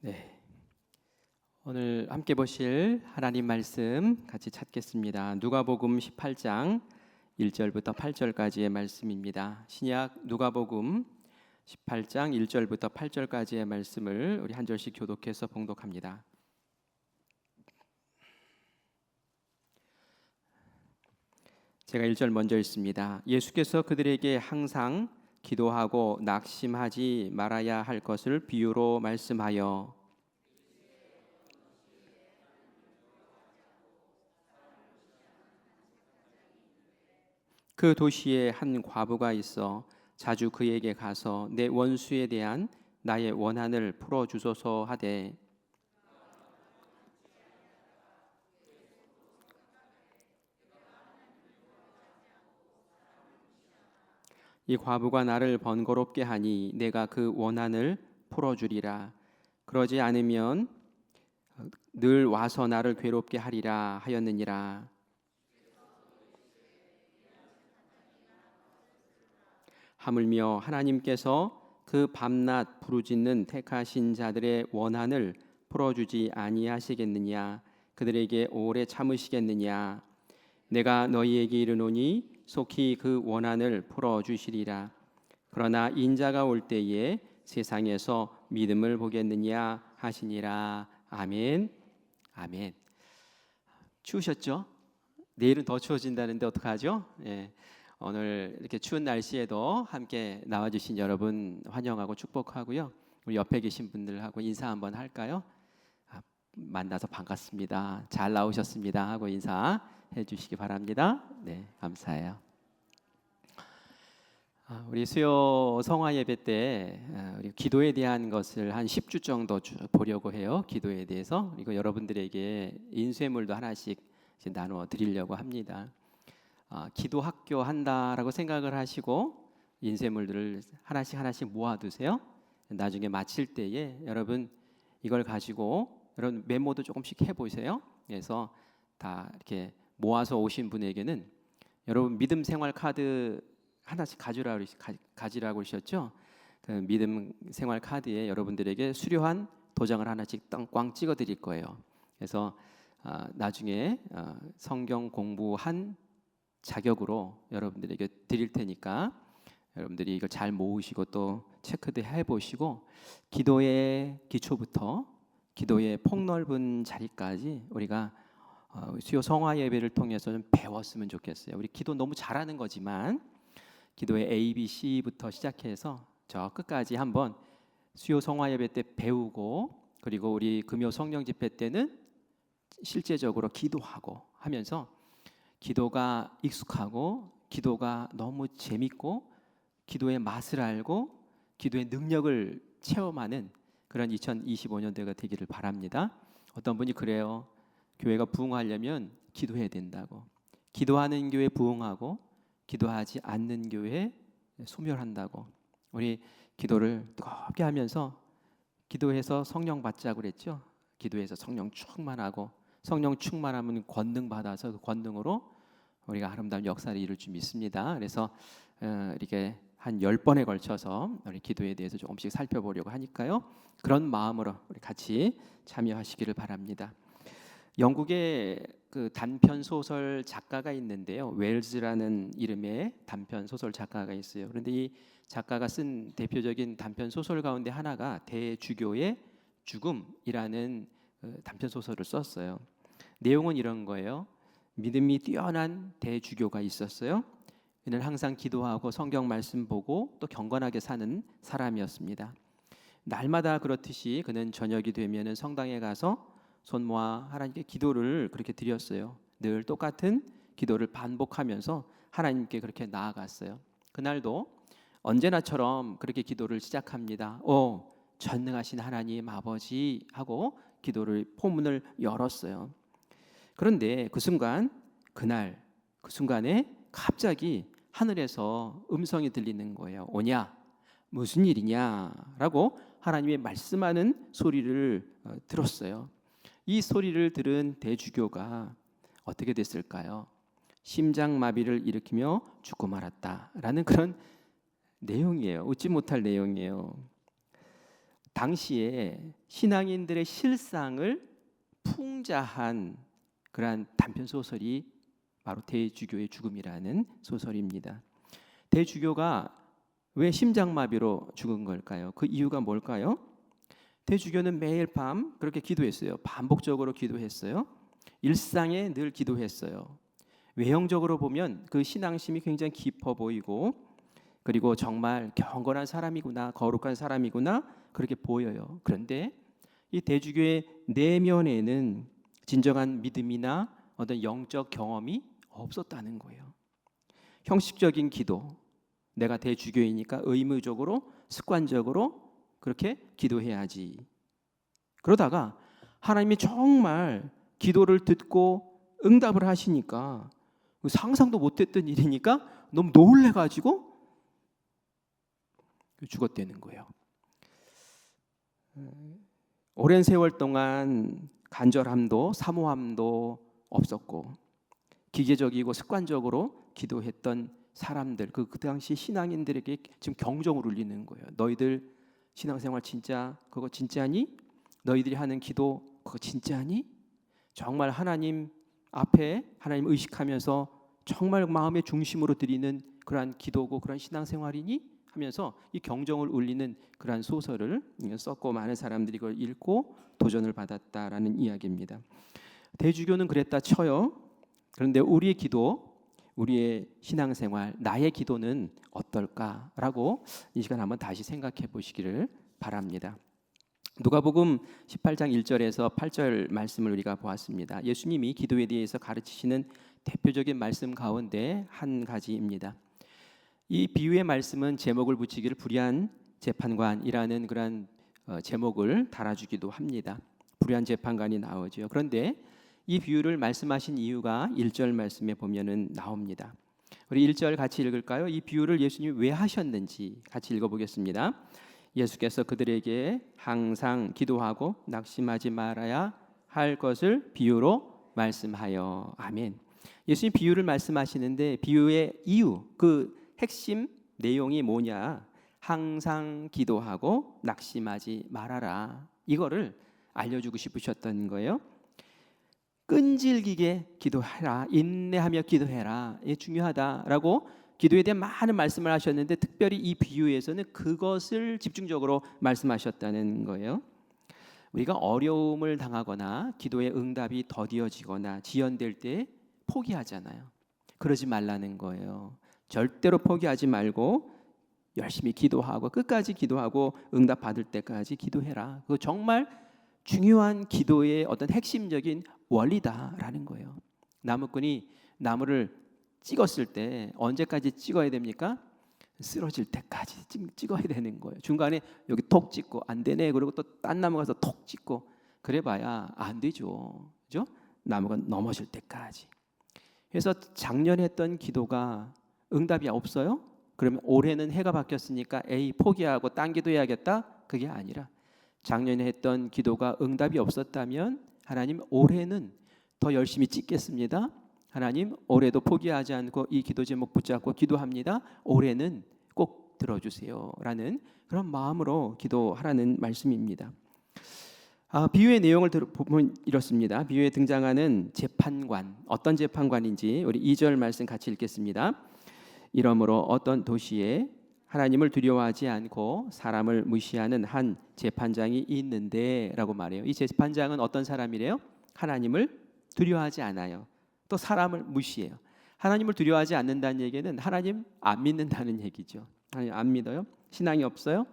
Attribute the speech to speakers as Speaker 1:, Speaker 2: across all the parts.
Speaker 1: 네, 오늘 함께 보실 하나님 말씀 같이 찾겠습니다. 누가복음 18장 1절부터 8절까지의 말씀입니다. 신약 누가복음 18장 1절부터 8절까지의 말씀을 우리 한 절씩 교독해서 봉독합니다. 제가 1절 먼저 읽습니다. 예수께서 그들에게 항상 기도하고 낙심하지 말아야 할 것을 비유로 말씀하여 그 도시에 한 과부가 있어 자주 그에게 가서 내 원수에 대한 나의 원한을 풀어주소서 하되 이 과부가 나를 번거롭게 하니 내가 그 원한을 풀어주리라. 그러지 않으면 늘 와서 나를 괴롭게 하리라 하였느니라. 하물며 하나님께서 그 밤낮 부르짖는 택하신 자들의 원한을 풀어주지 아니하시겠느냐? 그들에게 오래 참으시겠느냐? 내가 너희에게 이르노니 속히 그 원한을 풀어주시리라. 그러나 인자가 올 때에 세상에서 믿음을 보겠느냐 하시니라. 아멘. 아멘. 추우셨죠? 내일은 더 추워진다는데 어떡하죠? 예. 오늘 이렇게 추운 날씨에도 함께 나와주신 여러분 환영하고 축복하고요. 우리 옆에 계신 분들하고 인사 한번 할까요? 만나서 반갑습니다. 잘 나오셨습니다 하고 인사해 주시기 바랍니다. 네, 감사해요. 우리 수요 성화 예배 때 우리 기도에 대한 것을 한 10주 정도 보려고 해요. 기도에 대해서. 그리고 여러분들에게 인쇄물도 하나씩 나누어 드리려고 합니다. 기도 학교 한다라고 생각을 하시고 인쇄물들을 하나씩 모아두세요. 나중에 마칠 때에 여러분 이걸 가지고 여러분 메모도 조금씩 해보세요. 그래서 다 이렇게 모아서 오신 분에게는 여러분 믿음 생활 카드 하나씩 가지라고 그러셨죠? 그 믿음 생활 카드에 여러분들에게 수료한 도장을 하나씩 꽝 찍어 드릴 거예요. 그래서 나중에 성경 공부한 자격으로 여러분들에게 드릴 테니까 여러분들이 이걸 잘 모으시고 또 체크도 해보시고 기도의 기초부터 기도의 폭넓은 자리까지 우리가 수요 성화 예배를 통해서 좀 배웠으면 좋겠어요. 우리 기도 너무 잘하는 거지만 기도의 A, B, C부터 시작해서 저 끝까지 한번 수요 성화 예배 때 배우고 그리고 우리 금요 성령 집회 때는 실제적으로 기도하고 하면서 기도가 익숙하고 기도가 너무 재밌고 기도의 맛을 알고 기도의 능력을 체험하는 그런 2025년도가 되기를 바랍니다. 어떤 분이 그래요. 교회가 부흥하려면 기도해야 된다고. 기도하는 교회 부흥하고 기도하지 않는 교회 소멸한다고. 우리 기도를 뜨겁게 하면서 기도해서 성령 받자고 그랬죠. 기도해서 성령 충만하고 성령 충만하면 권능 받아서 그 권능으로 우리가 아름다운 역사를 이룰 줄 믿습니다. 그래서 이렇게 한 10번에 걸쳐서 우리 기도에 대해서 조금씩 살펴보려고 하니까요. 그런 마음으로 우리 같이 참여하시기를 바랍니다. 영국의 그 단편 소설 작가가 있는데요. 웰즈라는 이름의 단편 소설 작가가 있어요. 그런데 이 작가가 쓴 대표적인 단편 소설 가운데 하나가 대주교의 죽음이라는 단편 소설을 썼어요. 내용은 이런 거예요. 믿음이 뛰어난 대주교가 있었어요. 그는 항상 기도하고 성경 말씀 보고 또 경건하게 사는 사람이었습니다. 날마다 그렇듯이 그는 저녁이 되면은 성당에 가서 손 모아 하나님께 기도를 그렇게 드렸어요. 늘 똑같은 기도를 반복하면서 하나님께 그렇게 나아갔어요. 그날도 언제나처럼 그렇게 기도를 시작합니다. 오, 전능하신 하나님 아버지 하고 기도를 포문을 열었어요. 그런데 그 순간에 갑자기 하늘에서 음성이 들리는 거예요. 오냐? 무슨 일이냐? 라고 하나님의 말씀하는 소리를 들었어요. 이 소리를 들은 대주교가 어떻게 됐을까요? 심장마비를 일으키며 죽고 말았다라는 그런 내용이에요. 웃지 못할 내용이에요. 당시에 신앙인들의 실상을 풍자한 그러한 단편 소설이 바로 대주교의 죽음이라는 소설입니다. 대주교가 왜 심장마비로 죽은 걸까요? 그 이유가 뭘까요? 대주교는 매일 밤 그렇게 기도했어요. 반복적으로 기도했어요. 일상에 늘 기도했어요. 외형적으로 보면 그 신앙심이 굉장히 깊어 보이고, 그리고 정말 경건한 사람이구나, 거룩한 사람이구나 그렇게 보여요. 그런데 이 대주교의 내면에는 진정한 믿음이나 어떤 영적 경험이 없었다는 거예요. 형식적인 기도, 내가 대주교이니까 의무적으로 습관적으로 그렇게 기도해야지. 그러다가 하나님이 정말 기도를 듣고 응답을 하시니까 상상도 못했던 일이니까 너무 놀래가지고 죽었다는 거예요. 오랜 세월 동안 간절함도 사모함도 없었고 기계적이고 습관적으로 기도했던 사람들, 그 당시 신앙인들에게 지금 경종을 울리는 거예요. 너희들 신앙생활 진짜 그거 진짜니? 너희들이 하는 기도 그거 진짜니? 정말 하나님 앞에 하나님 의식하면서 정말 마음의 중심으로 드리는 그러한 기도고 그러한 신앙생활이니? 하면서 이 경종을 울리는 그러한 소설을 썼고 많은 사람들이 그걸 읽고 도전을 받았다라는 이야기입니다. 대주교는 그랬다 쳐요. 그런데 우리의 기도, 우리의 신앙생활, 나의 기도는 어떨까라고 이 시간 한번 다시 생각해 보시기를 바랍니다. 누가복음 18장 1절에서 8절 말씀을 우리가 보았습니다. 예수님이 기도에 대해서 가르치시는 대표적인 말씀 가운데 한 가지입니다. 이 비유의 말씀은 제목을 붙이기를 불의한 재판관이라는 그런 제목을 달아주기도 합니다. 불의한 재판관이 나오죠. 그런데 이 비유를 말씀하신 이유가 1절 말씀에 보면은 나옵니다. 우리 1절 같이 읽을까요? 이 비유를 예수님이 왜 하셨는지 같이 읽어보겠습니다. 예수께서 그들에게 항상 기도하고 낙심하지 말아야 할 것을 비유로 말씀하여. 아멘. 예수님 비유를 말씀하시는데 비유의 이유, 그 핵심 내용이 뭐냐? 항상 기도하고 낙심하지 말아라. 이거를 알려주고 싶으셨던 거예요. 끈질기게 기도해라, 인내하며 기도해라. 이게 중요하다라고 기도에 대한 많은 말씀을 하셨는데 특별히 이 비유에서는 그것을 집중적으로 말씀하셨다는 거예요. 우리가 어려움을 당하거나 기도의 응답이 더디어지거나 지연될 때 포기하잖아요. 그러지 말라는 거예요. 절대로 포기하지 말고 열심히 기도하고 끝까지 기도하고 응답 받을 때까지 기도해라. 그거 정말 중요한 기도의 어떤 핵심적인 원리다라는 거예요. 나무꾼이 나무를 찍었을 때 언제까지 찍어야 됩니까? 쓰러질 때까지 찍어야 되는 거예요. 중간에 여기 톡 찍고 안 되네 그리고 또 딴 나무 가서 톡 찍고 그래봐야 안 되죠. 그죠? 나무가 넘어질 때까지. 그래서 작년에 했던 기도가 응답이 없어요? 그러면 올해는 해가 바뀌었으니까 에이 포기하고 딴 기도해야겠다? 그게 아니라 작년에 했던 기도가 응답이 없었다면 하나님 올해는 더 열심히 찍겠습니다. 하나님 올해도 포기하지 않고 이 기도 제목 붙잡고 기도합니다. 올해는 꼭 들어주세요 라는 그런 마음으로 기도하라는 말씀입니다. 비유의 내용을 보면 이렇습니다. 비유에 등장하는 재판관, 어떤 재판관인지 우리 2절 말씀 같이 읽겠습니다. 이러므로 어떤 도시에 하나님을 두려워하지 않고 사람을 무시하는 한 재판장이 있는데 라고 말해요. 이 재판장은 어떤 사람이래요? 하나님을 두려워하지 않아요. 또 사람을 무시해요. 하나님을 두려워하지 않는다는 얘기는 하나님 안 믿는다는 얘기죠. 하나님 안 믿어요? 신앙이 없어요?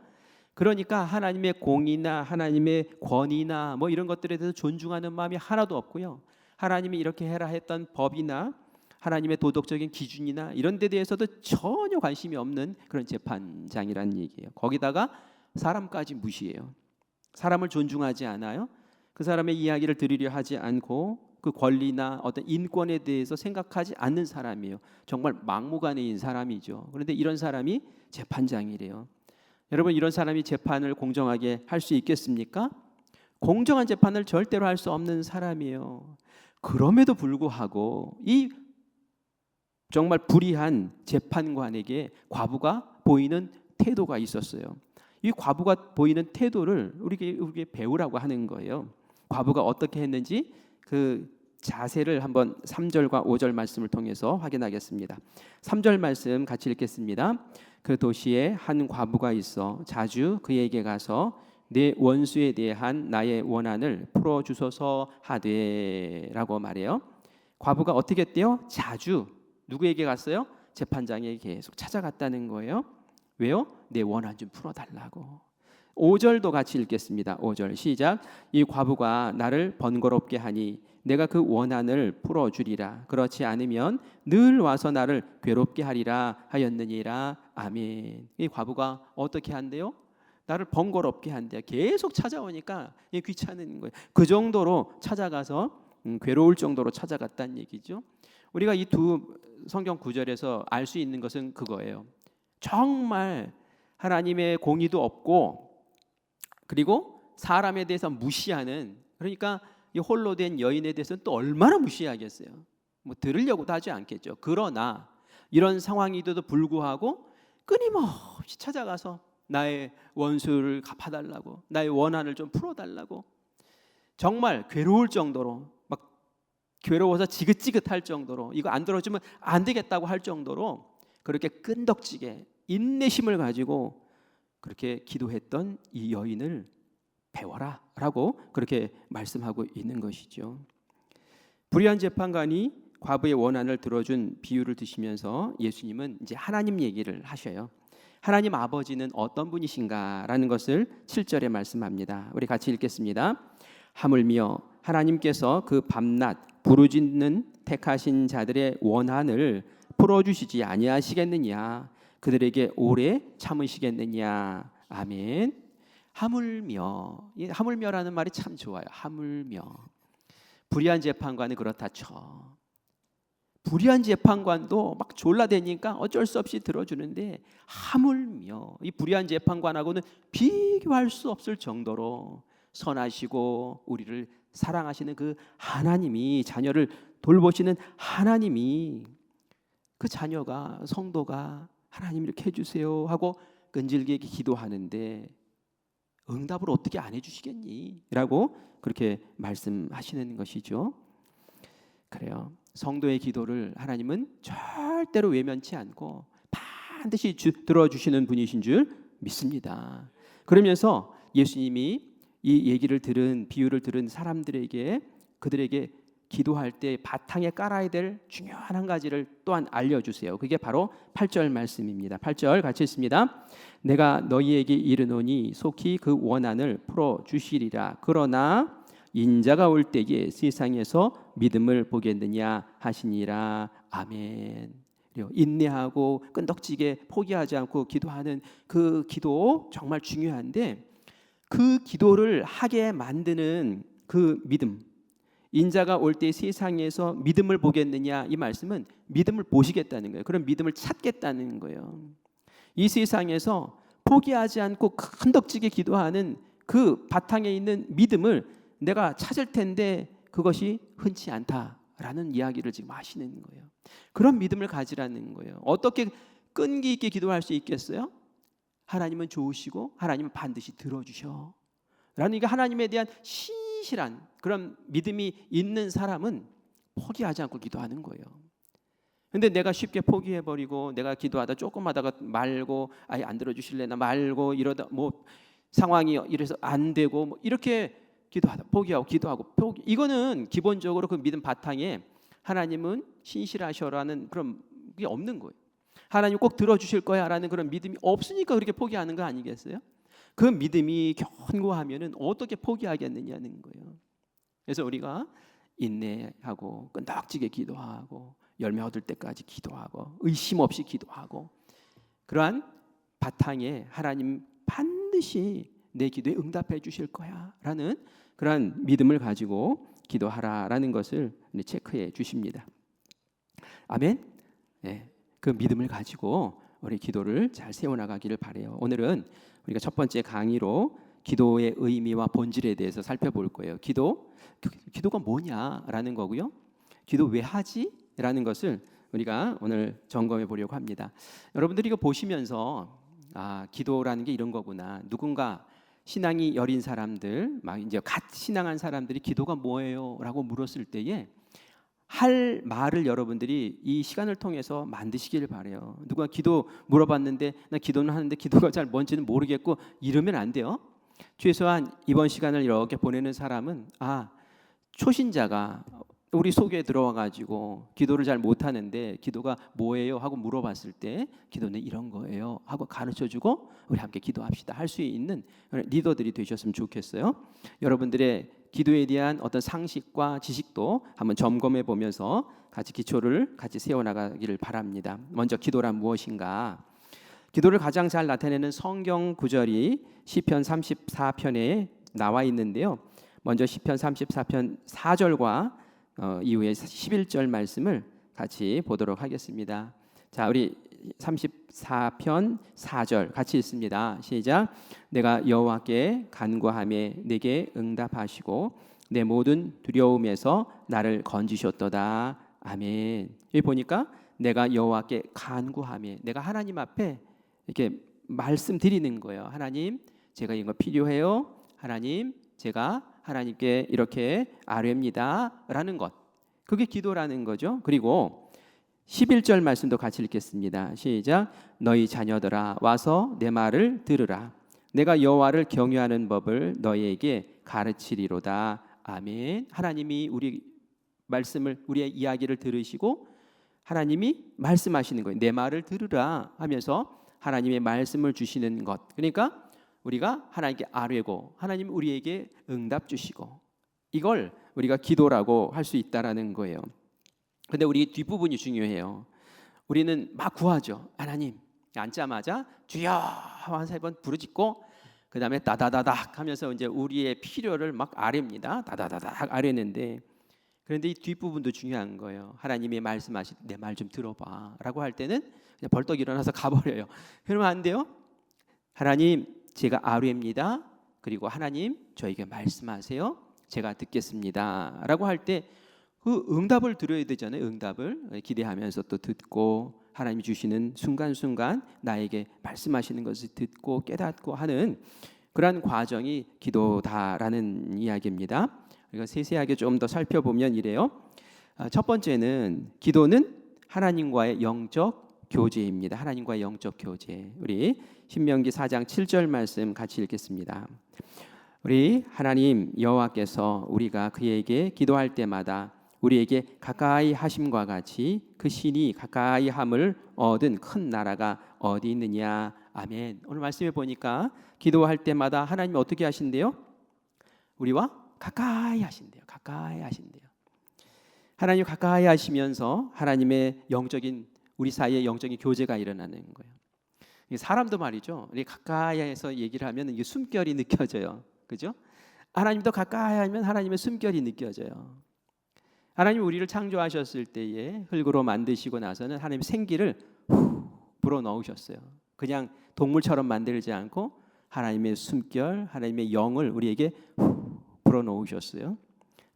Speaker 1: 그러니까 하나님의 공의나 하나님의 권위나 뭐 이런 것들에 대해서 존중하는 마음이 하나도 없고요. 하나님이 이렇게 해라 했던 법이나 하나님의 도덕적인 기준이나 이런 데 대해서도 전혀 관심이 없는 그런 재판장이라는 얘기예요. 거기다가 사람까지 무시해요. 사람을 존중하지 않아요. 그 사람의 이야기를 들으려 하지 않고 그 권리나 어떤 인권에 대해서 생각하지 않는 사람이에요. 정말 막무가내인 사람이죠. 그런데 이런 사람이 재판장이래요. 여러분 이런 사람이 재판을 공정하게 할 수 있겠습니까? 공정한 재판을 절대로 할 수 없는 사람이에요. 그럼에도 불구하고 이 정말 불의한 재판관에게 과부가 보이는 태도가 있었어요. 이 과부가 보이는 태도를 우리에게 배우라고 하는 거예요. 과부가 어떻게 했는지 그 자세를 한번 3절과 5절 말씀을 통해서 확인하겠습니다. 3절 말씀 같이 읽겠습니다. 그 도시에 한 과부가 있어 자주 그에게 가서 내 원수에 대한 나의 원한을 풀어주소서 하되라고 말해요. 과부가 어떻게 했대요? 자주 누구에게 갔어요? 재판장에게 계속 찾아갔다는 거예요. 왜요? 내 원한 좀 풀어달라고. 5절도 같이 읽겠습니다. 5절 시작. 이 과부가 나를 번거롭게 하니 내가 그 원한을 풀어주리라. 그렇지 않으면 늘 와서 나를 괴롭게 하리라 하였느니라. 아멘. 이 과부가 어떻게 한대요? 나를 번거롭게 한대요. 계속 찾아오니까 귀찮은 거예요. 그 정도로 찾아가서 괴로울 정도로 찾아갔다는 얘기죠. 우리가 이 두 성경 구절에서 알 수 있는 것은 그거예요. 정말 하나님의 공의도 없고 그리고 사람에 대해서 무시하는, 그러니까 이 홀로 된 여인에 대해서는 또 얼마나 무시하겠어요. 뭐 들으려고도 하지 않겠죠. 그러나 이런 상황에도 불구하고 끊임없이 찾아가서 나의 원수를 갚아달라고, 나의 원한을 좀 풀어달라고, 정말 괴로울 정도로, 막 괴로워서 지긋지긋할 정도로, 이거 안 들어주면 안 되겠다고 할 정도로 그렇게 끈덕지게 인내심을 가지고 그렇게 기도했던 이 여인을 배워라 라고 그렇게 말씀하고 있는 것이죠. 불의한 재판관이 과부의 원한을 들어준 비유를 드시면서 예수님은 이제 하나님 얘기를 하셔요. 하나님 아버지는 어떤 분이신가라는 것을 7절에 말씀합니다. 우리 같이 읽겠습니다. 하물며 하나님께서 그 밤낮 부르짖는 택하신 자들의 원한을 풀어주시지 아니하시겠느냐, 그들에게 오래 참으시겠느냐. 아멘. 하물며, 이 하물며라는 말이 참 좋아요. 하물며. 불의한 재판관은 그렇다 쳐. 불의한 재판관도 막 졸라대니까 어쩔 수 없이 들어주는데, 하물며 이 불의한 재판관하고는 비교할 수 없을 정도로 선하시고 우리를 사랑하시는 그 하나님이, 자녀를 돌보시는 하나님이, 그 자녀가, 성도가 하나님 이렇게 해주세요 하고 끈질기게 기도하는데 응답을 어떻게 안 해주시겠니? 라고 그렇게 말씀하시는 것이죠. 그래요. 성도의 기도를 하나님은 절대로 외면치 않고 반드시 들어주시는 분이신 줄 믿습니다. 그러면서 예수님이 이 얘기를 들은, 비유를 들은 사람들에게, 그들에게 기도할 때 바탕에 깔아야 될 중요한 한 가지를 또한 알려주세요. 그게 바로 8절 말씀입니다. 8절 같이 읽습니다. 내가 너희에게 이르노니 속히 그 원한을 풀어주시리라. 그러나 인자가 올 때에 세상에서 믿음을 보겠느냐 하시니라. 아멘. 인내하고 끈덕지게 포기하지 않고 기도하는 그 기도 정말 중요한데, 그 기도를 하게 만드는 그 믿음, 인자가 올 때 세상에서 믿음을 보겠느냐, 이 말씀은 믿음을 보시겠다는 거예요. 그런 믿음을 찾겠다는 거예요. 이 세상에서 포기하지 않고 끈덕지게 기도하는 그 바탕에 있는 믿음을 내가 찾을 텐데 그것이 흔치 않다라는 이야기를 지금 하시는 거예요. 그런 믿음을 가지라는 거예요. 어떻게 끈기 있게 기도할 수 있겠어요? 하나님은 좋으시고 하나님은 반드시 들어주셔 라는, 이게 하나님에 대한 신실한 그런 믿음이 있는 사람은 포기하지 않고 기도하는 거예요. 근데 내가 쉽게 포기해버리고 내가 기도하다 조금 하다가 말고, 아예 안 들어주실래나 말고, 이러다 뭐 상황이 이래서 안 되고 뭐 이렇게 기도하다 포기하고 기도하고 포기, 이거는 기본적으로 그 믿음 바탕에 하나님은 신실하셔라는 그런 게 없는 거예요. 하나님 꼭 들어주실 거야 라는 그런 믿음이 없으니까 그렇게 포기하는 거 아니겠어요? 그 믿음이 견고하면은 어떻게 포기하겠느냐는 거예요. 그래서 우리가 인내하고 끈덕지게 기도하고 열매 얻을 때까지 기도하고 의심 없이 기도하고, 그러한 바탕에 하나님 반드시 내 기도에 응답해 주실 거야 라는 그러한 믿음을 가지고 기도하라라는 것을 체크해 주십니다. 아멘. 네, 그 믿음을 가지고 우리 기도를 잘 세워나가기를 바라요. 오늘은 우리가 첫 번째 강의로 기도의 의미와 본질에 대해서 살펴볼 거예요. 기도가 뭐냐라는 거고요. 기도 왜 하지? 라는 것을 우리가 오늘 점검해 보려고 합니다. 여러분들이 이거 보시면서 기도라는 게 이런 거구나. 누군가 신앙이 여린 사람들, 막 이제 갓 신앙한 사람들이 기도가 뭐예요?라고 물었을 때에 할 말을 여러분들이 이 시간을 통해서 만드시기를 바래요. 누가 기도 물어봤는데 나 기도는 하는데 기도가 잘 뭔지는 모르겠고 이러면 안 돼요. 최소한 이번 시간을 이렇게 보내는 사람은 초신자가 우리 속에 들어와 가지고 기도를 잘 못하는데 기도가 뭐예요? 하고 물어봤을 때 기도는 이런 거예요 하고 가르쳐주고 우리 함께 기도합시다 할 수 있는 리더들이 되셨으면 좋겠어요. 여러분들의 기도에 대한 어떤 상식과 지식도 한번 점검해 보면서 같이 기초를 같이 세워나가기를 바랍니다. 먼저 기도란 무엇인가? 기도를 가장 잘 나타내는 성경 구절이 시편 34편에 나와 있는데요. 먼저 시편 34편 4절과 이후에 11절 말씀을 같이 보도록 하겠습니다. 자, 우리 34편 4절 같이 읽습니다. 시작. 내가 여호와께 간구하며 내게 응답하시고 내 모든 두려움에서 나를 건지셨도다. 아멘. 여기 보니까 내가 여호와께 간구하며, 내가 하나님 앞에 이렇게 말씀드리는 거예요. 하나님, 제가 이거 필요해요. 하나님, 제가 하나님께 이렇게 아뢰입니다 라는 것, 그게 기도라는 거죠. 그리고 11절 말씀도 같이 읽겠습니다. 시작. 너희 자녀들아 와서 내 말을 들으라. 내가 여호와를 경외하는 법을 너희에게 가르치리로다. 아멘. 하나님이 우리 말씀을, 우리의 이야기를 들으시고 하나님이 말씀하시는 거예요. 내 말을 들으라 하면서 하나님의 말씀을 주시는 것. 그러니까 우리가 하나님께 아뢰고 하나님 우리에게 응답 주시고, 이걸 우리가 기도라고 할 수 있다라는 거예요. 근데 우리 뒷부분이 중요해요. 우리는 막 구하죠. 하나님, 앉자마자 주여 한 세 번 부르짖고 그 다음에 다다다닥 하면서 이제 우리의 필요를 막 아뢰입니다. 다다다닥 아뢰는데, 그런데 이 뒷부분도 중요한 거예요. 하나님이 말씀하실 내 말 좀 들어봐 라고 할 때는 그냥 벌떡 일어나서 가버려요. 그러면 안 돼요. 하나님, 제가 아뢰입니다. 그리고 하나님, 저에게 말씀하세요. 제가 듣겠습니다 라고 할 때 그 응답을 들어야 되잖아요. 응답을 기대하면서 또 듣고, 하나님이 주시는 순간순간 나에게 말씀하시는 것을 듣고 깨닫고 하는 그러한 과정이 기도다라는 이야기입니다. 우리가 세세하게 좀 더 살펴보면 이래요. 첫 번째는 기도는 하나님과의 영적 교제입니다. 하나님과의 영적 교제. 우리 신명기 4장 7절 말씀 같이 읽겠습니다. 우리 하나님 여호와께서 우리가 그에게 기도할 때마다 우리에게 가까이 하심과 같이 그 신이 가까이 함을 얻은 큰 나라가 어디 있느냐. 아멘. 오늘 말씀해 보니까 기도할 때마다 하나님이 어떻게 하신대요? 우리와 가까이 하신대요. 가까이 하신대요. 하나님 가까이 하시면서 하나님의 영적인, 우리 사이에 영적인 교제가 일어나는 거예요. 사람도 말이죠. 우리 가까이에서 얘기를 하면 이게 숨결이 느껴져요. 그죠? 하나님도 가까이 하면 하나님의 숨결이 느껴져요. 하나님 우리를 창조하셨을 때에 흙으로 만드시고 나서는 하나님 생기를 불어 넣으셨어요. 그냥 동물처럼 만들지 않고 하나님의 숨결, 하나님의 영을 우리에게 불어 넣으셨어요.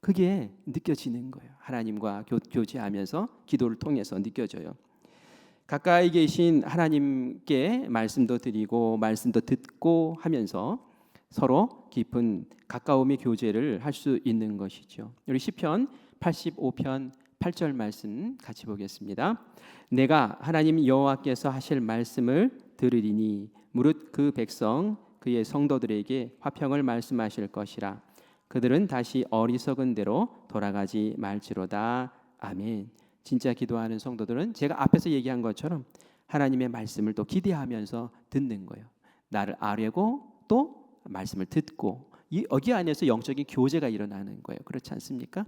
Speaker 1: 그게 느껴지는 거예요. 하나님과 교제하면서 기도를 통해서 느껴져요. 가까이 계신 하나님께 말씀도 드리고 말씀도 듣고 하면서 서로 깊은 가까움의 교제를 할 수 있는 것이죠. 우리 시편 85편 8절 말씀 같이 보겠습니다. 내가 하나님 여호와께서 하실 말씀을 들으리니 무릇 그 백성 그의 성도들에게 화평을 말씀하실 것이라. 그들은 다시 어리석은 대로 돌아가지 말지로다. 아멘. 진짜 기도하는 성도들은 제가 앞에서 얘기한 것처럼 하나님의 말씀을 또 기대하면서 듣는 거예요. 나를 아뢰고 또 말씀을 듣고, 여기 안에서 영적인 교제가 일어나는 거예요. 그렇지 않습니까?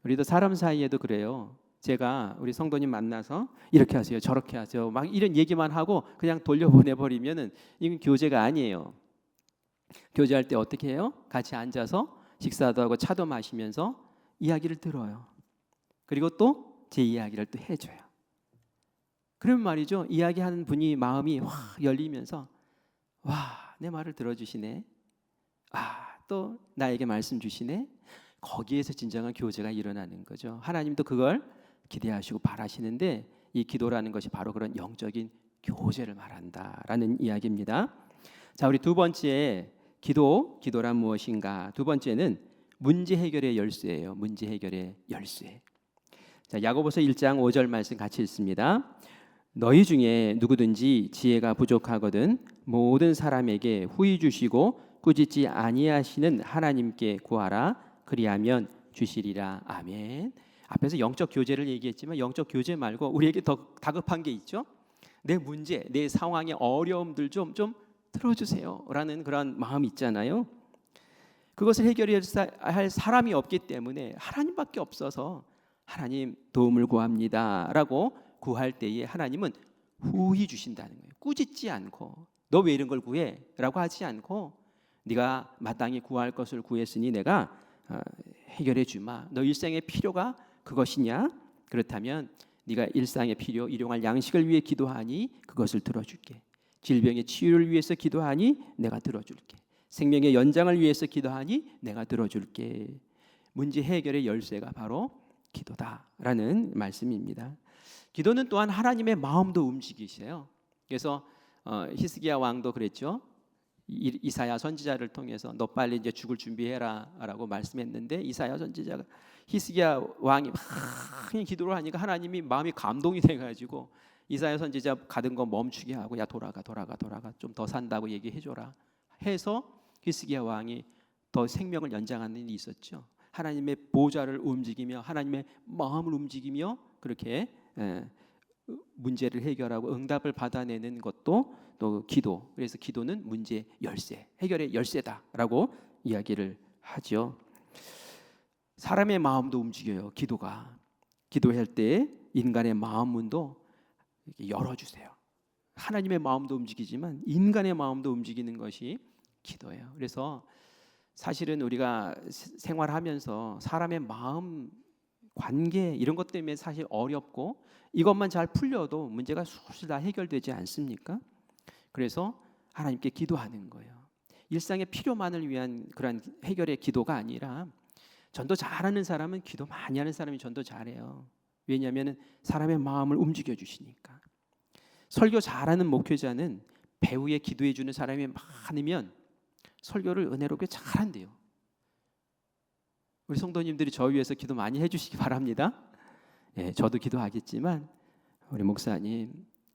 Speaker 1: 우리도 사람 사이에도 그래요. 제가 우리 성도님 만나서 이렇게 하세요, 저렇게 하세요, 막 이런 얘기만 하고 그냥 돌려보내버리면은 이건 교제가 아니에요. 교제할 때 어떻게 해요? 같이 앉아서 식사도 하고 차도 마시면서 이야기를 들어요. 그리고 또 제 이야기를 또 해줘요. 그러면 말이죠, 이야기하는 분이 마음이 확 열리면서 와, 내 말을 들어주시네. 또 나에게 말씀 주시네. 거기에서 진정한 교제가 일어나는 거죠. 하나님도 그걸 기대하시고 바라시는데 이 기도라는 것이 바로 그런 영적인 교제를 말한다라는 이야기입니다. 자, 우리 두 번째 기도란 무엇인가? 두 번째는 문제 해결의 열쇠예요. 문제 해결의 열쇠. 자, 야고보서 1장 5절 말씀 같이 읽습니다. 너희 중에 누구든지 지혜가 부족하거든 모든 사람에게 후히 주시고 꾸짖지 아니하시는 하나님께 구하라. 그리하면 주시리라. 아멘. 앞에서 영적 교제를 얘기했지만 영적 교제 말고 우리에게 더 다급한 게 있죠. 내 문제, 내 상황의 어려움들 좀 들어주세요 라는 그런 마음이 있잖아요. 그것을 해결할 사람이 없기 때문에 하나님밖에 없어서 하나님 도움을 구합니다 라고 구할 때에 하나님은 후히 주신다는 거예요. 꾸짖지 않고 너 왜 이런 걸 구해? 라고 하지 않고 네가 마땅히 구할 것을 구했으니 내가 해결해 주마. 너 일생의 필요가 그것이냐? 그렇다면 네가 일상의 필요, 일용할 양식을 위해 기도하니 그것을 들어줄게. 질병의 치유를 위해서 기도하니 내가 들어줄게. 생명의 연장을 위해서 기도하니 내가 들어줄게. 문제 해결의 열쇠가 바로 기도다라는 말씀입니다. 기도는 또한 하나님의 마음도 움직이세요. 그래서 히스기야 왕도 그랬죠. 이사야 선지자를 통해서 너 빨리 이제 죽을 준비해라라고 말씀했는데 이사야 선지자가 히스기야 왕이 막 기도를 하니까 하나님이 마음이 감동이 돼가지고 이사야 선지자 가던 거 멈추게 하고 야 돌아가 좀 더 산다고 얘기해줘라 해서 히스기야 왕이 더 생명을 연장하는 일이 있었죠. 하나님의 보좌를 움직이며 하나님의 마음을 움직이며 그렇게 문제를 해결하고 응답을 받아내는 것도 또 기도. 그래서 기도는 문제 열쇠, 해결의 열쇠다라고 이야기를 하죠. 사람의 마음도 움직여요. 기도가. 기도할 때 인간의 마음 문도 열어주세요. 하나님의 마음도 움직이지만 인간의 마음도 움직이는 것이 기도예요. 그래서 사실은 우리가 생활하면서 사람의 마음, 관계 이런 것 때문에 사실 어렵고 이것만 잘 풀려도 문제가 수술 다 해결되지 않습니까? 그래서 하나님께 기도하는 거예요. 일상의 필요만을 위한 그런 해결의 기도가 아니라 전도 잘하는 사람은 기도 많이 하는 사람이 전도 잘해요. 왜냐하면 사람의 마음을 움직여 주시니까. 설교 잘하는 목회자는 배후에 기도해 주는 사람이 많으면 설교를 은혜롭게 잘한대요. 우리 성도님들이 저 위해서 기도 많이 해주시기 바랍니다. 예, 저도 기도하겠지만 우리 목사님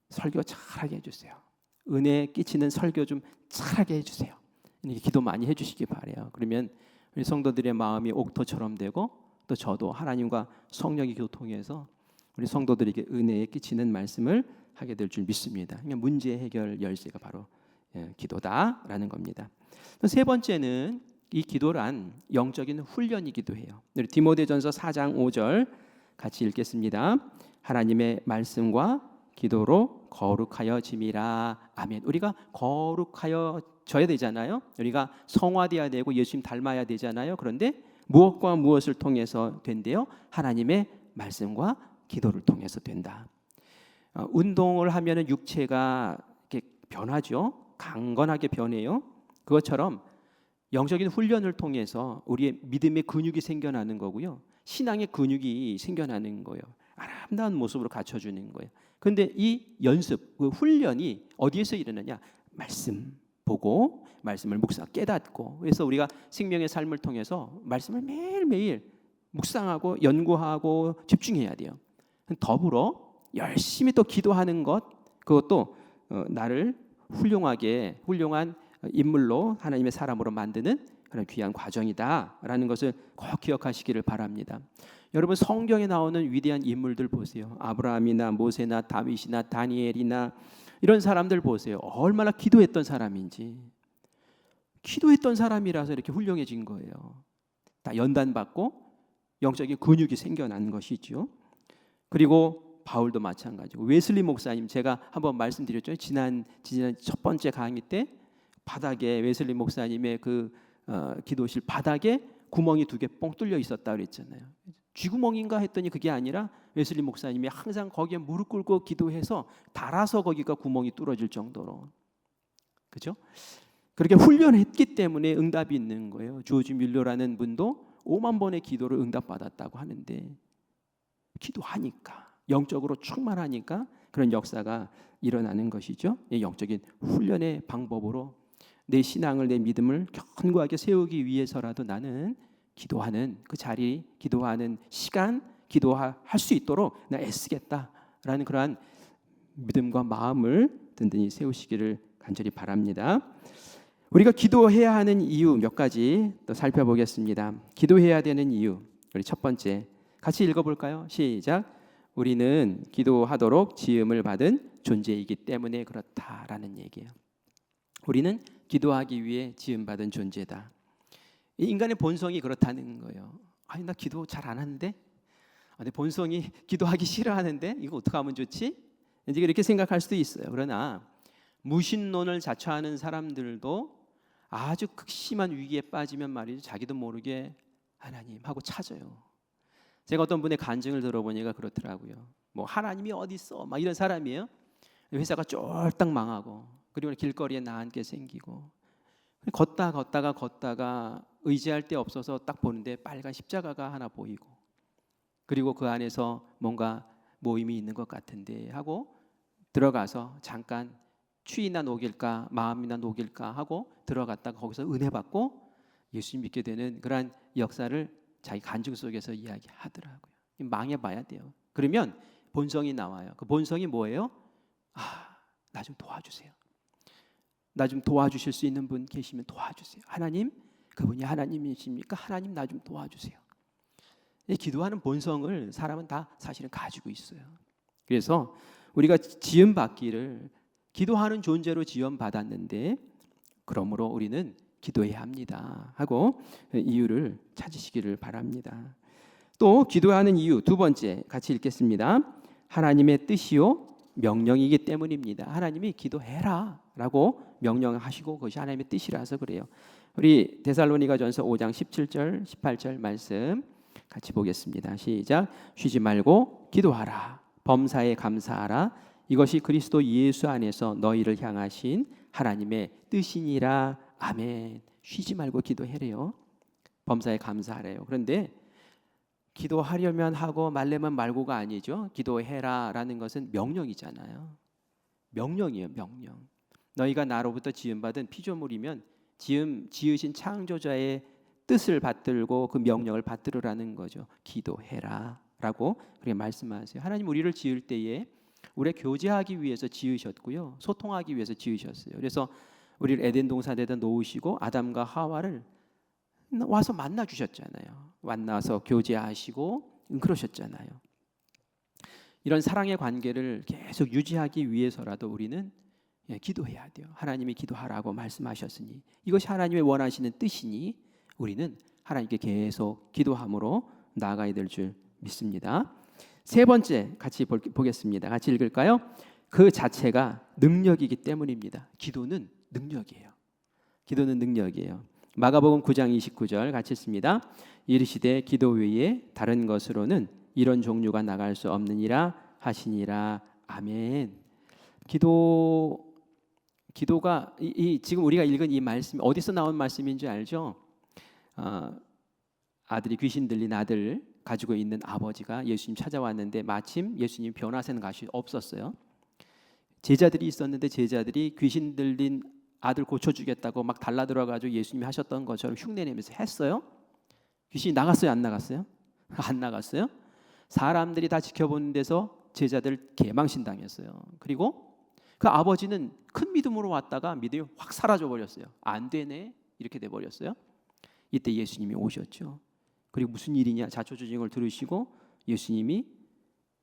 Speaker 1: 설교 잘하게 해주세요. 은혜 끼치는 설교 좀 잘하게 해주세요. 이렇게 기도 많이 해주시기 바래요. 그러면 우리 성도들의 마음이 옥토처럼 되고 또 저도 하나님과 성령의 교통해서 우리 성도들에게 은혜에 끼치는 말씀을 하게 될 줄 믿습니다. 그러니까 문제 해결 열쇠가 바로 기도다라는 겁니다. 세 번째는 이 기도란 영적인 훈련이기도 해요. 우리 디모데전서 4장 5절 같이 읽겠습니다. 하나님의 말씀과 기도로 거룩하여짐이라. 아멘. 우리가 거룩하여져야 되잖아요. 우리가 성화되어야 되고 예수님 닮아야 되잖아요. 그런데 무엇과 무엇을 통해서 된대요? 하나님의 말씀과 기도를 통해서 된다. 운동을 하면은 육체가 이렇게 변하죠. 강건하게 변해요. 그것처럼 영적인 훈련을 통해서 우리의 믿음의 근육이 생겨나는 거고요. 신앙의 근육이 생겨나는 거예요. 아름다운 모습으로 갖춰주는 거예요. 그런데 이 연습, 그 훈련이 어디에서 일어나냐? 말씀 보고 말씀을 깨닫고 그래서 우리가 생명의 삶을 통해서 말씀을 매일매일 묵상하고 연구하고 집중해야 돼요. 더불어 열심히 또 기도하는 것 그것도 나를 훌륭한 인물로 하나님의 사람으로 만드는 그런 귀한 과정이다라는 것을 꼭 기억하시기를 바랍니다. 여러분 성경에 나오는 위대한 인물들 보세요. 아브라함이나 모세나 다윗이나 다니엘이나 이런 사람들 보세요. 얼마나 기도했던 사람인지. 기도했던 사람이라서 이렇게 훌륭해진 거예요. 다 연단받고 영적인 근육이 생겨난 것이죠. 그리고 바울도 마찬가지고 웨슬리 목사님 제가 한번 말씀드렸죠. 지난 첫 번째 강의 때 바닥에 웨슬리 목사님의 그 기도실 바닥에 구멍이 2개 뻥 뚫려 있었다 그랬잖아요. 쥐구멍인가 했더니 그게 아니라 웨슬리 목사님이 항상 거기에 무릎 꿇고 기도해서 닳아서 거기가 구멍이 뚫어질 정도로 그죠? 그렇게 훈련했기 때문에 응답이 있는 거예요. 조지 뮬러라는 분도 5만 번의 기도를 응답받았다고 하는데 기도하니까 영적으로 충만하니까 그런 역사가 일어나는 것이죠. 이 영적인 훈련의 방법으로 내 신앙을, 내 믿음을 견고하게 세우기 위해서라도 나는 기도하는 그 자리, 기도하는 시간, 기도할 수 있도록 나 애쓰겠다라는 그러한 믿음과 마음을 든든히 세우시기를 간절히 바랍니다. 우리가 기도해야 하는 이유 몇 가지 또 살펴보겠습니다. 기도해야 되는 이유, 우리 첫 번째 같이 읽어볼까요? 시작. 우리는 기도하도록 지음을 받은 존재이기 때문에 그렇다라는 얘기예요. 우리는 기도하기 위해 지음받은 존재다. 이 인간의 본성이 그렇다는 거예요. 아니 나 기도 잘 안 하는데, 내 본성이 기도하기 싫어하는데 이거 어떻게 하면 좋지? 이제 이렇게 생각할 수도 있어요. 그러나 무신론을 자처하는 사람들도 아주 극심한 위기에 빠지면 말이죠, 자기도 모르게 하나님 하고 찾아요. 제가 어떤 분의 간증을 들어보니까 그렇더라고요. 뭐 하나님이 어디 있어? 막 이런 사람이에요. 회사가 쫄딱 망하고, 그리고 길거리에 나앉게 생기고, 걷다가 의지할 데 없어서 딱 보는데 빨간 십자가가 하나 보이고, 그리고 그 안에서 뭔가 모임이 있는 것 같은데 하고 들어가서 잠깐 추위나 녹일까 마음이나 녹일까 하고 들어갔다가 거기서 은혜 받고 예수 믿게 되는 그러한 역사를 자기 간증 속에서 이야기하더라고요. 망해봐야 돼요. 그러면 본성이 나와요. 그 본성이 뭐예요? 나 좀 도와주세요. 나 좀 도와주실 수 있는 분 계시면 도와주세요. 하나님, 그분이 하나님이십니까? 하나님 나 좀 도와주세요. 이 기도하는 본성을 사람은 다 사실은 가지고 있어요. 그래서 우리가 지음받기를 기도하는 존재로 지음받았는데, 그러므로 우리는 기도해야 합니다 하고 이유를 찾으시기를 바랍니다. 또 기도하는 이유 두 번째 같이 읽겠습니다. 하나님의 뜻이요 명령이기 때문입니다. 하나님이 기도해라 라고 명령하시고 그것이 하나님의 뜻이라서 그래요. 우리 데살로니가전서 5장 17절 18절 말씀 같이 보겠습니다. 시작. 쉬지 말고 기도하라. 범사에 감사하라. 이것이 그리스도 예수 안에서 너희를 향하신 하나님의 뜻이니라. 아멘. 쉬지 말고 기도해래요. 범사에 감사하래요. 그런데 기도하려면 하고 말려면 말고가 아니죠. 기도해라라는 것은 명령이잖아요. 명령이에요. 명령. 너희가 나로부터 지음받은 피조물이면 지으신 창조자의 뜻을 받들고 그 명령을 받들으라는 거죠. 기도해라라고 그렇게 말씀하세요. 하나님 우리를 지을 때에 우리 교제하기 위해서 지으셨고요, 소통하기 위해서 지으셨어요. 그래서 우리를 에덴 동산에다 놓으시고 아담과 하와를 와서 만나 주셨잖아요. 만나서 교제하시고 그러셨잖아요. 이런 사랑의 관계를 계속 유지하기 위해서라도 우리는 기도해야 돼요. 하나님이 기도하라고 말씀하셨으니 이것이 하나님의 원하시는 뜻이니 우리는 하나님께 계속 기도함으로 나아가야 될 줄 믿습니다. 세 번째 같이 보겠습니다. 같이 읽을까요? 그 자체가 능력이기 때문입니다. 기도는 능력이에요. 기도는 능력이에요. 마가복음 9장 29절 같이 읽습니다. 이르시되 기도 외에 다른 것으로는 이런 종류가 나갈 수 없느니라 하시니라. 아멘. 기도가 지금 우리가 읽은 이 말씀 어디서 나온 말씀인지 알죠? 아들이 귀신 들린 아들 가지고 있는 아버지가 예수님 찾아왔는데 마침 예수님 변화된 것이 없었어요. 제자들이 있었는데 제자들이 귀신 들린 아들 고쳐주겠다고 막 달라들어가지고 예수님이 하셨던 것처럼 흉내내면서 했어요. 귀신이 나갔어요? 안 나갔어요? 안 나갔어요. 사람들이 다 지켜보는 데서 제자들 개망신당했어요. 그리고 그 아버지는 큰 믿음으로 왔다가 믿음이 확 사라져 버렸어요. 안 되네 이렇게 돼버렸어요. 이때 예수님이 오셨죠. 그리고 무슨 일이냐 자초지종을 들으시고 예수님이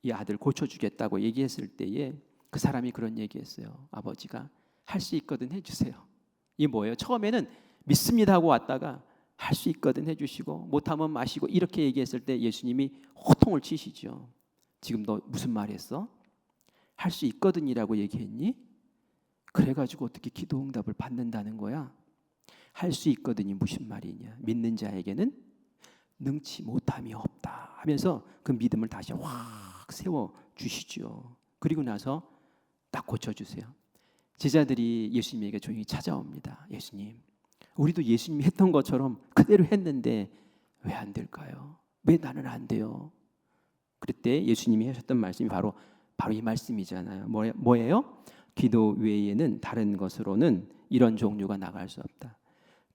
Speaker 1: 이 아들 고쳐주겠다고 얘기했을 때에 그 사람이 그런 얘기했어요. 아버지가 할 수 있거든 해주세요. 이게 뭐예요? 처음에는 믿습니다 하고 왔다가 할 수 있거든 해주시고 못하면 마시고 이렇게 얘기했을 때 예수님이 호통을 치시죠. 지금 너 무슨 말 했어? 할 수 있거든이라고 얘기했니? 그래가지고 어떻게 기도 응답을 받는다는 거야? 할 수 있거든이 무슨 말이냐? 믿는 자에게는 능치 못함이 없다 하면서 그 믿음을 다시 확 세워주시죠. 그리고 나서 딱 고쳐주세요. 제자들이 예수님에게 조용히 찾아옵니다. 예수님, 우리도 예수님이 했던 것처럼 그대로 했는데 왜 안 될까요? 왜 나는 안 돼요? 그때 예수님이 하셨던 말씀이 바로 이 말씀이잖아요. 뭐예요? 기도 외에는 다른 것으로는 이런 종류가 나갈 수 없다.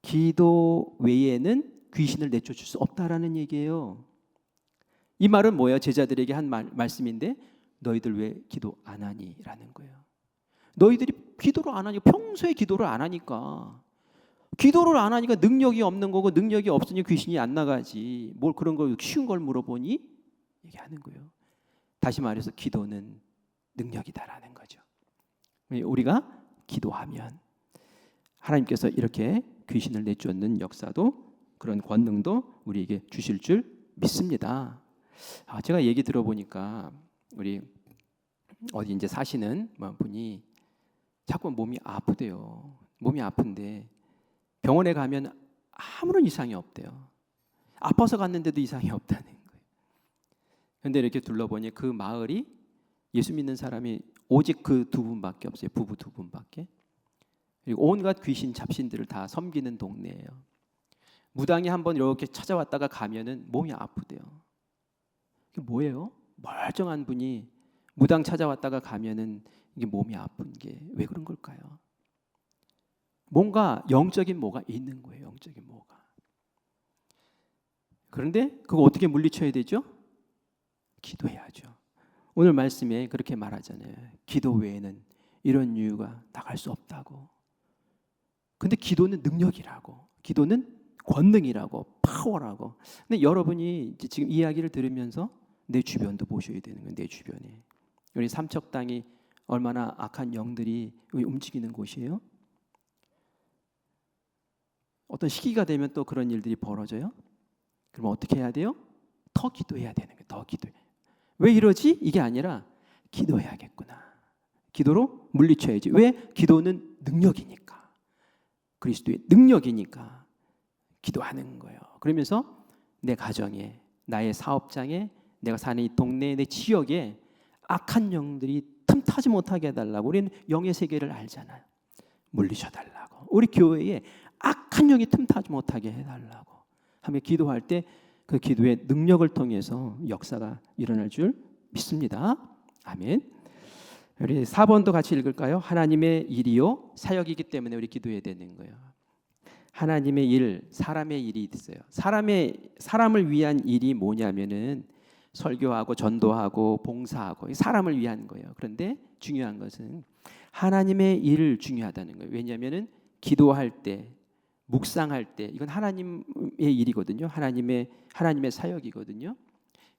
Speaker 1: 기도 외에는 귀신을 내쫓을 수 없다라는 얘기예요. 이 말은 뭐예요? 제자들에게 한 말씀인데 너희들 왜 기도 안 하니? 라는 거예요. 너희들이 기도를 안 하니까, 평소에 기도를 안 하니까, 기도를 안 하니까 능력이 없는 거고, 능력이 없으니 귀신이 안 나가지. 뭘 그런 걸 쉬운 걸 물어보니? 얘기하는 거예요. 다시 말해서 기도는 능력이다라는 거죠. 우리가 기도하면 하나님께서 이렇게 귀신을 내쫓는 역사도, 그런 권능도 우리에게 주실 줄 믿습니다. 제가 얘기 들어보니까 우리 어디 이제 사시는 분이 자꾸 몸이 아프대요. 몸이 아픈데 병원에 가면 아무런 이상이 없대요. 아파서 갔는데도 이상이 없다는 거예요. 그런데 이렇게 둘러보니 그 마을이 예수 믿는 사람이 오직 그 두 분밖에 없어요. 부부 두 분밖에. 그리고 온갖 귀신 잡신들을 다 섬기는 동네예요. 무당이 한번 이렇게 찾아왔다가 가면은 몸이 아프대요. 이게 뭐예요? 멀쩡한 분이 무당 찾아왔다가 가면은 이게 몸이 아픈 게 왜 그런 걸까요? 뭔가 영적인 뭐가 있는 거예요. 영적인 뭐가. 그런데 그거 어떻게 물리쳐야 되죠? 기도해야죠. 오늘 말씀에 그렇게 말하잖아요. 기도 외에는 이런 이유가 나갈 수 없다고. 근데 기도는 능력이라고, 기도는 권능이라고, 파워라고. 근데 여러분이 지금 이야기를 들으면서 내 주변도 보셔야 되는 거예요. 내 주변에 우리 삼척당이 얼마나 악한 영들이 움직이는 곳이에요. 어떤 시기가 되면 또 그런 일들이 벌어져요. 그럼 어떻게 해야 돼요? 더 기도해야 되는 거예요. 더 기도해. 왜 이러지? 이게 아니라 기도해야겠구나. 기도로 물리쳐야지. 왜? 기도는 능력이니까. 그리스도의 능력이니까 기도하는 거예요. 그러면서 내 가정에, 나의 사업장에, 내가 사는 이 동네에, 내 지역에 악한 영들이 틈타지 못하게 해달라고. 우리는 영의 세계를 알잖아요. 물리쳐달라고. 우리 교회에 악한 영이 틈타지 못하게 해달라고 하며 기도할 때 그 기도의 능력을 통해서 역사가 일어날 줄 믿습니다. 아멘. 우리 4번도 같이 읽을까요? 하나님의 일이요 사역이기 때문에 우리 기도해야 되는 거예요. 하나님의 일, 사람의 일이 있어요. 사람을 위한 일이 뭐냐면은 설교하고 전도하고 봉사하고 사람을 위한 거예요. 그런데 중요한 것은 하나님의 일 중요하다는 거예요. 왜냐하면은 기도할 때, 묵상할 때 이건 하나님의 일이거든요. 하나님의 사역이거든요.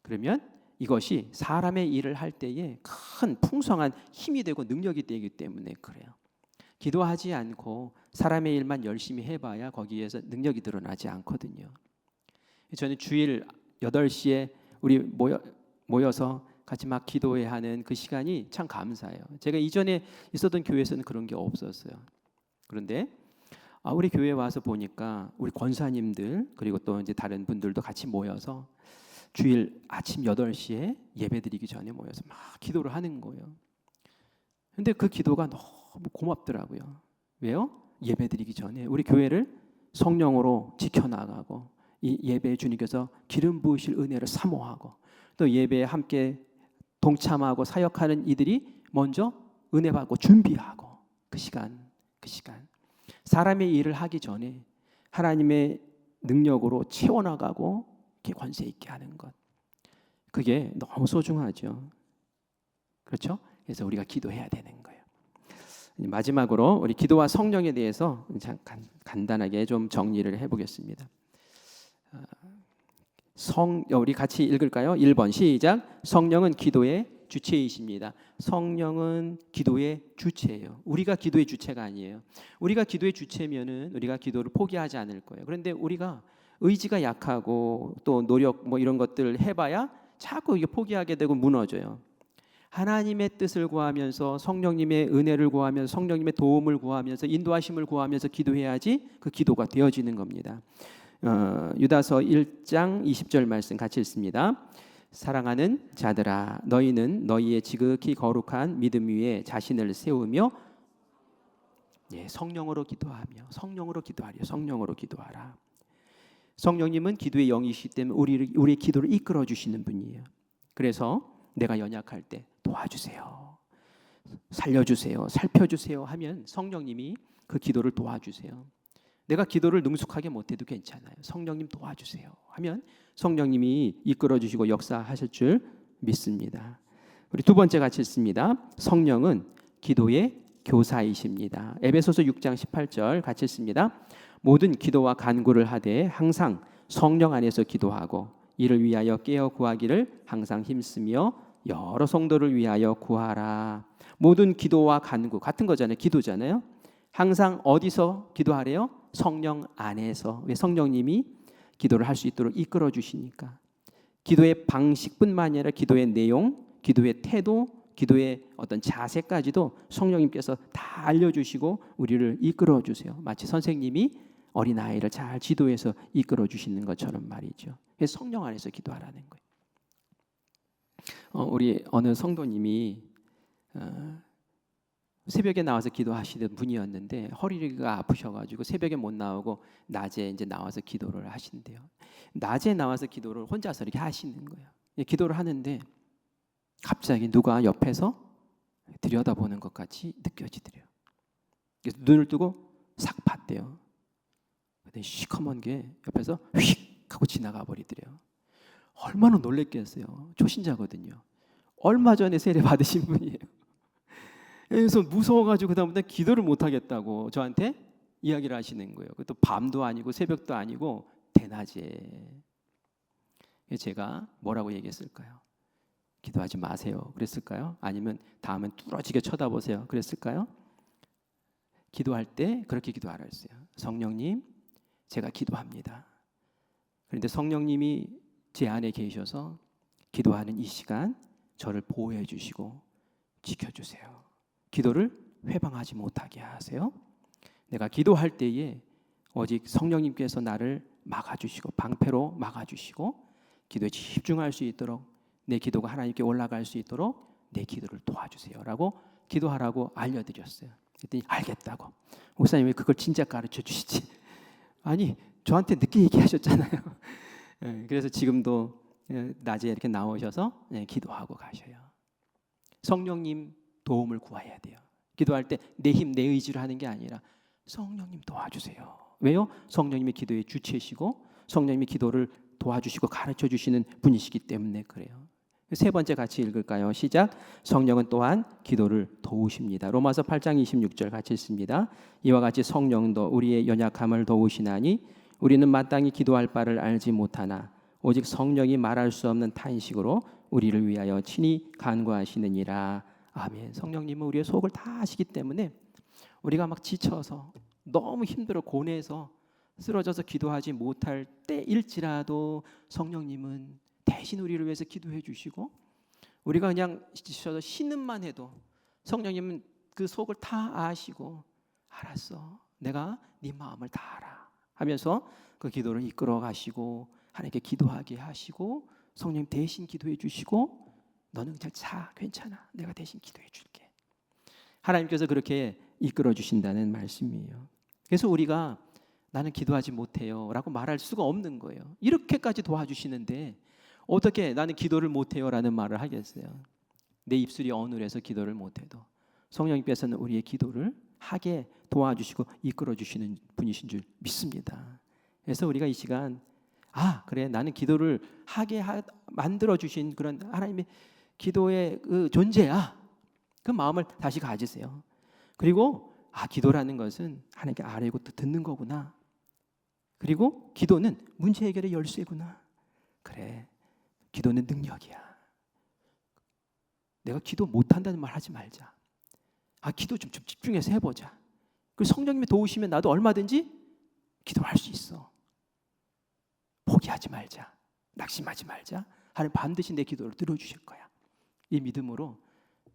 Speaker 1: 그러면 이것이 사람의 일을 할 때에 큰 풍성한 힘이 되고 능력이 되기 때문에 그래요. 기도하지 않고 사람의 일만 열심히 해봐야 거기에서 능력이 드러나지 않거든요. 저는 주일 8시에 우리 모여서 같이 막 기도해야 하는 그 시간이 참 감사해요. 제가 이전에 있었던 교회에서는 그런 게 없었어요. 그런데 우리 교회에 와서 보니까 우리 권사님들 그리고 또 이제 다른 분들도 같이 모여서 주일 아침 8시에 예배드리기 전에 모여서 막 기도를 하는 거예요. 근데 그 기도가 너무 고맙더라고요. 왜요? 예배드리기 전에 우리 교회를 성령으로 지켜나가고 이 예배에 주님께서 기름 부으실 은혜를 사모하고 또 예배에 함께 동참하고 사역하는 이들이 먼저 은혜 받고 준비하고 그 시간 사람의 일을 하기 전에 하나님의 능력으로 채워나가고 이렇게 권세 있게 하는 것, 그게 너무 소중하죠. 그렇죠? 그래서 우리가 기도해야 되는 거예요. 마지막으로 우리 기도와 성령에 대해서 잠깐 간단하게 좀 정리를 해보겠습니다. 우리 같이 읽을까요? 1번 시작. 성령은 기도의 주체이십니다. 성령은 기도의 주체예요. 우리가 기도의 주체가 아니에요. 우리가 기도의 주체면은 우리가 기도를 포기하지 않을 거예요. 그런데 우리가 의지가 약하고 또 노력 이런 것들을 해봐야 자꾸 이게 포기하게 되고 무너져요. 하나님의 뜻을 구하면서 성령님의 은혜를 구하면서 성령님의 도움을 구하면서 인도하심을 구하면서 기도해야지 그 기도가 되어지는 겁니다. 유다서 1장 20절 말씀 같이 읽습니다. 사랑하는 자들아 너희는 너희의 지극히 거룩한 믿음 위에 자신을 세우며 성령으로 기도하며 성령으로 기도하려 성령으로 기도하라. 성령님은 기도의 영이시기 때문에 우리의 기도를 이끌어 주시는 분이에요. 그래서 내가 연약할 때 도와주세요, 살려주세요, 살펴주세요 하면 성령님이 그 기도를 도와주세요. 내가 기도를 능숙하게 못해도 괜찮아요. 성령님 도와주세요 하면 성령님이 이끌어주시고 역사하실 줄 믿습니다. 우리 두 번째 같이 읽습니다. 성령은 기도의 교사이십니다. 에베소서 6장 18절 같이 읽습니다. 모든 기도와 간구를 하되 항상 성령 안에서 기도하고 이를 위하여 깨어 구하기를 항상 힘쓰며 여러 성도를 위하여 구하라. 모든 기도와 간구 같은 거잖아요. 기도잖아요. 항상 어디서 기도하래요? 성령 안에서. 왜? 성령님이 기도를 할 수 있도록 이끌어 주시니까. 기도의 방식뿐만 아니라 기도의 내용, 기도의 태도, 기도의 어떤 자세까지도 성령님께서 다 알려주시고 우리를 이끌어 주세요. 마치 선생님이 어린아이를 잘 지도해서 이끌어 주시는 것처럼 말이죠. 그래서 성령 안에서 기도하라는 거예요. 우리 어느 성도님이 새벽에 나와서 기도하시던 분이었는데 허리가 아프셔가지고 새벽에 못 나오고 낮에 이제 나와서 기도를 하신대요. 낮에 나와서 기도를 혼자서 이렇게 하시는 거예요. 기도를 하는데 갑자기 누가 옆에서 들여다보는 것 같이 느껴지더래요. 그래서 눈을 뜨고 싹 봤대요. 근데 시커먼 게 옆에서 휙 하고 지나가 버리더래요. 얼마나 놀랬겠어요. 초신자거든요. 얼마 전에 세례 받으신 분이에요. 그래서 무서워가지고 그다음부터 기도를 못 하겠다고 저한테 이야기를 하시는 거예요. 그것도 밤도 아니고 새벽도 아니고 대낮에. 제가 뭐라고 얘기했을까요? 기도하지 마세요 그랬을까요? 아니면 다음엔 뚫어지게 쳐다보세요 그랬을까요? 기도할 때 그렇게 기도하라 했어요. 성령님, 제가 기도합니다. 그런데 성령님이 제 안에 계셔서 기도하는 이 시간 저를 보호해 주시고 지켜주세요. 기도를 회방하지 못하게 하세요. 내가 기도할 때에 오직 성령님께서 나를 막아주시고 방패로 막아주시고 기도에 집중할 수 있도록 내 기도가 하나님께 올라갈 수 있도록 내 기도를 도와주세요 라고 기도하라고 알려드렸어요. 그랬더니 알겠다고. 목사님 왜 그걸 진짜 가르쳐 주시지? 아니 저한테 늦게 얘기하셨잖아요. 그래서 지금도 낮에 이렇게 나오셔서 기도하고 가셔요. 성령님 도움을 구해야 돼요. 기도할 때 내 힘, 내 의지로 하는 게 아니라 성령님 도와주세요. 왜요? 성령님이 기도의 주체시고 성령님이 기도를 도와주시고 가르쳐 주시는 분이시기 때문에 그래요. 세 번째 같이 읽을까요? 시작. 성령은 또한 기도를 도우십니다. 로마서 8장 26절 같이 읽습니다. 이와 같이 성령도 우리의 연약함을 도우시나니 우리는 마땅히 기도할 바를 알지 못하나 오직 성령이 말할 수 없는 탄식으로 우리를 위하여 친히 간구하시느니라. 아멘. 성령님은 우리의 속을 다 아시기 때문에 우리가 막 지쳐서 너무 힘들어 고뇌해서 쓰러져서 기도하지 못할 때일지라도 성령님은 대신 우리를 위해서 기도해 주시고 우리가 그냥 지쳐서 신음만 해도 성령님은 그 속을 다 아시고 알았어. 내가 네 마음을 다 알아 하면서 그 기도를 이끌어 가시고 하나님께 기도하게 하시고 성령님 대신 기도해 주시고 너는 그냥 자 괜찮아 내가 대신 기도해 줄게. 하나님께서 그렇게 이끌어 주신다는 말씀이에요. 그래서 우리가 나는 기도하지 못해요 라고 말할 수가 없는 거예요. 이렇게까지 도와주시는데 어떻게 나는 기도를 못해요 라는 말을 하겠어요. 내 입술이 어눌해서 기도를 못해도 성령님께서는 우리의 기도를 하게 도와주시고 이끌어 주시는 분이신 줄 믿습니다. 그래서 우리가 이 시간 그래 나는 기도를 하게 만들어 주신 그런 하나님의 기도의 그 존재야. 그 마음을 다시 가지세요. 그리고 기도라는 것은 하나님께 아뢰고 또 듣는 거구나. 그리고 기도는 문제 해결의 열쇠구나. 그래 기도는 능력이야. 내가 기도 못한다는 말 하지 말자. 기도 좀 집중해서 해보자. 그리고 성령님이 도우시면 나도 얼마든지 기도할 수 있어. 포기하지 말자. 낙심하지 말자. 하나님 반드시 내 기도를 들어주실 거야. 이 믿음으로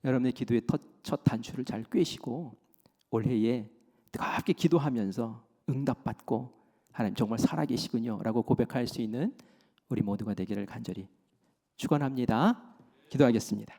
Speaker 1: 여러분의 기도의 첫 단추를 잘 꿰시고 올해에 뜨겁게 기도하면서 응답받고 하나님 정말 살아계시군요 라고 고백할 수 있는 우리 모두가 되기를 간절히 축원합니다. 기도하겠습니다.